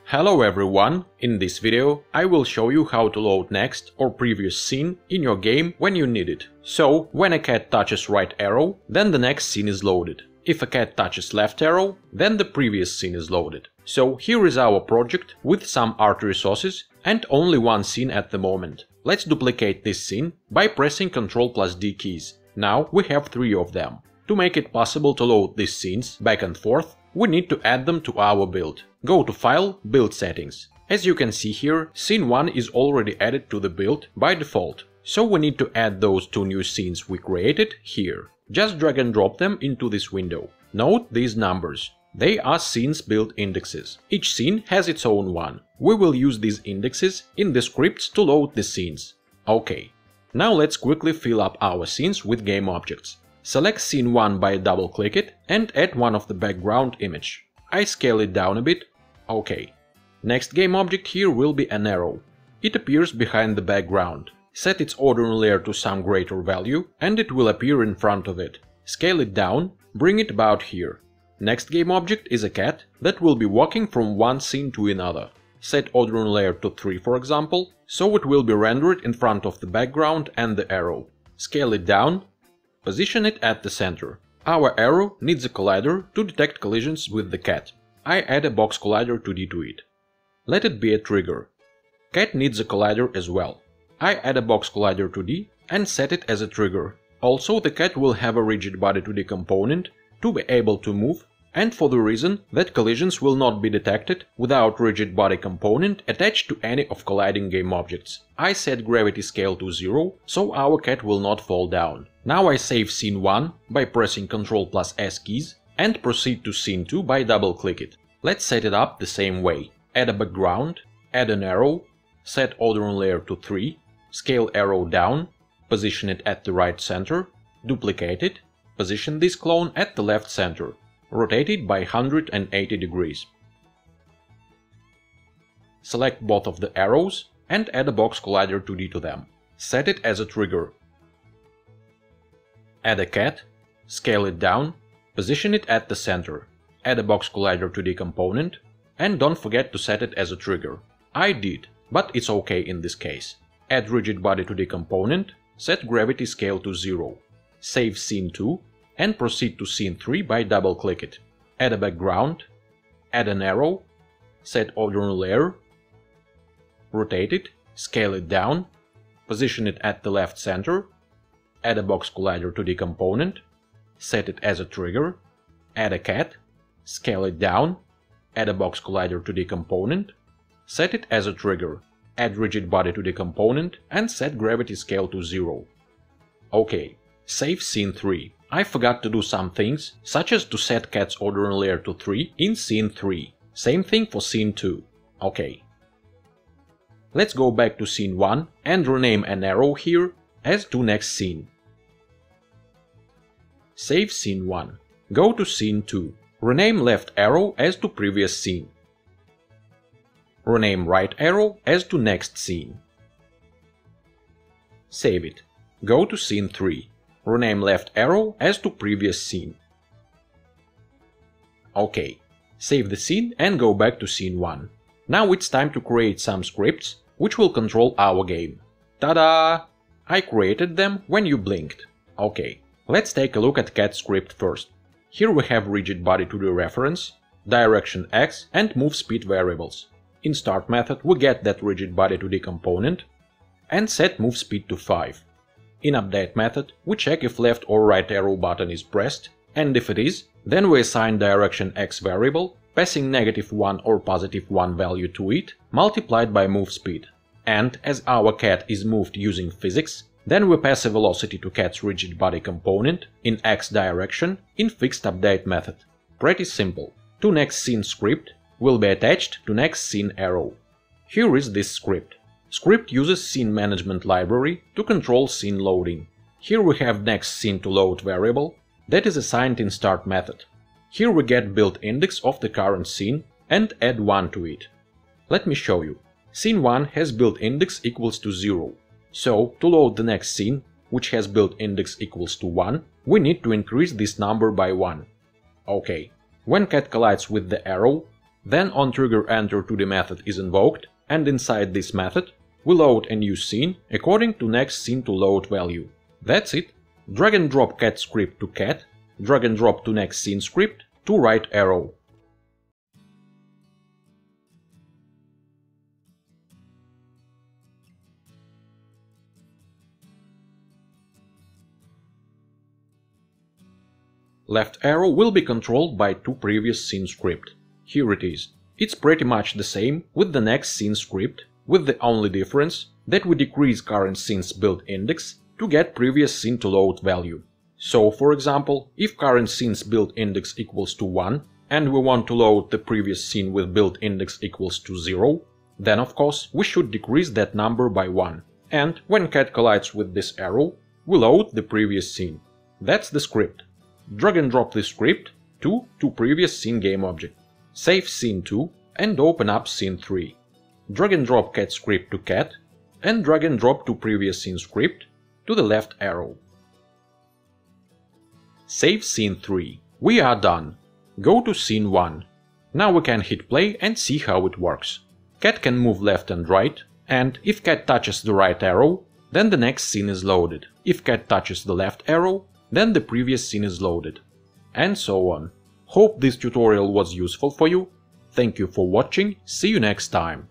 Hello everyone, in this video I will show you how to load next or previous scene in your game when you need it. So, when a cat touches right arrow, then the next scene is loaded. If a cat touches left arrow, then the previous scene is loaded. So here is our project with some art resources and only one scene at the moment. Let's duplicate this scene by pressing Ctrl+D keys. Now we have 3 of them. To make it possible to load these scenes back and forth, we need to add them to our build. Go to File, Build Settings. As you can see here, scene 1 is already added to the build by default. So we need to add those 2 new scenes we created here. Just drag and drop them into this window. Note these numbers. They are scenes build indexes. Each scene has its own one. We will use these indexes in the scripts to load the scenes. OK. Now let's quickly fill up our scenes with game objects. Select scene 1 by double-click it and add one of the background image. I scale it down a bit. OK. Next game object here will be an arrow. It appears behind the background. Set its order layer to some greater value and it will appear in front of it. Scale it down, bring it about here. Next game object is a cat that will be walking from one scene to another. Set order layer to 3 for example, so it will be rendered in front of the background and the arrow. Scale it down. Position it at the center. Our arrow needs a collider to detect collisions with the cat. I add a box collider 2D to it. Let it be a trigger. Cat needs a collider as well. I add a box collider 2D and set it as a trigger. Also, the cat will have a rigid body 2D component to be able to move, and for the reason that collisions will not be detected without rigid body component attached to any of colliding game objects. I set gravity scale to 0, so our cat will not fall down. Now I save scene 1 by pressing Ctrl+S keys and proceed to scene 2 by double-click it. Let's set it up the same way. Add a background, add an arrow, set order layer to 3, scale arrow down, position it at the right center, duplicate it, position this clone at the left center, rotate it by 180 degrees. Select both of the arrows and add a box collider 2D to them. Set it as a trigger. Add a cat, scale it down, position it at the center, add a box collider 2D component, and don't forget to set it as a trigger. I did, but it's okay in this case. Add rigid body 2D component, set gravity scale to 0. Save scene 2 and proceed to scene 3 by double-click it. Add a background, add an arrow, set order layer, rotate it, scale it down, position it at the left center, add a box collider 2D component, set it as a trigger, add a cat, scale it down, add a box collider 2D component, set it as a trigger, add rigid body 2D component and set gravity scale to 0. OK, save scene 3. I forgot to do some things, such as to set cat's order layer to 3 in scene 3. Same thing for scene 2. OK. Let's go back to scene 1 and rename an arrow here as to next scene. Save scene 1. Go to scene 2. Rename left arrow as to previous scene. Rename right arrow as to next scene. Save it. Go to scene 3. Rename left arrow as to previous scene. OK. Save the scene and go back to scene 1. Now it's time to create some scripts which will control our game. Ta-da! I created them when you blinked. OK. Let's take a look at cat script first. Here we have rigid body 2D reference, direction X and move speed variables. In start method we get that rigid body 2D component and set move speed to 5. In update method we check if left or right arrow button is pressed, and if it is, then we assign direction X variable, passing -1 or +1 value to it, multiplied by move speed. And as our cat is moved using physics, then we pass a velocity to cat's rigid body component in X direction in fixed update method. Pretty simple. To next scene script will be attached to next scene arrow. Here is this script. Script uses scene management library to control scene loading. Here we have next scene to load variable that is assigned in start method. Here we get build index of the current scene and add 1 to it. Let me show you. Scene 1 has build index equals to 0. So, to load the next scene, which has build index equals to 1, we need to increase this number by 1. OK. When cat collides with the arrow, Then on trigger enter to the method is invoked, and inside this method we load a new scene according to next scene to load value. That's it. Drag and drop cat script to cat, drag and drop to next scene script to right arrow. Left arrow will be controlled by to previous scene script. Here it is. It's pretty much the same with the next scene script, with the only difference that we decrease current scene's build index to get previous scene to load value. So, for example, if current scene's build index equals to 1 and we want to load the previous scene with build index equals to 0, then of course we should decrease that number by 1. And when cat collides with this arrow, we load the previous scene. That's the script. Drag and drop this script to previous scene game object. Save scene 2 and open up scene 3. Drag and drop cat script to cat and drag and drop to previous scene script to the left arrow. Save scene 3. We are done. Go to scene 1. Now we can hit play and see how it works. Cat can move left and right, and if cat touches the right arrow, then the next scene is loaded. If cat touches the left arrow, then the previous scene is loaded. And so on. Hope this tutorial was useful for you. Thank you for watching, see you next time.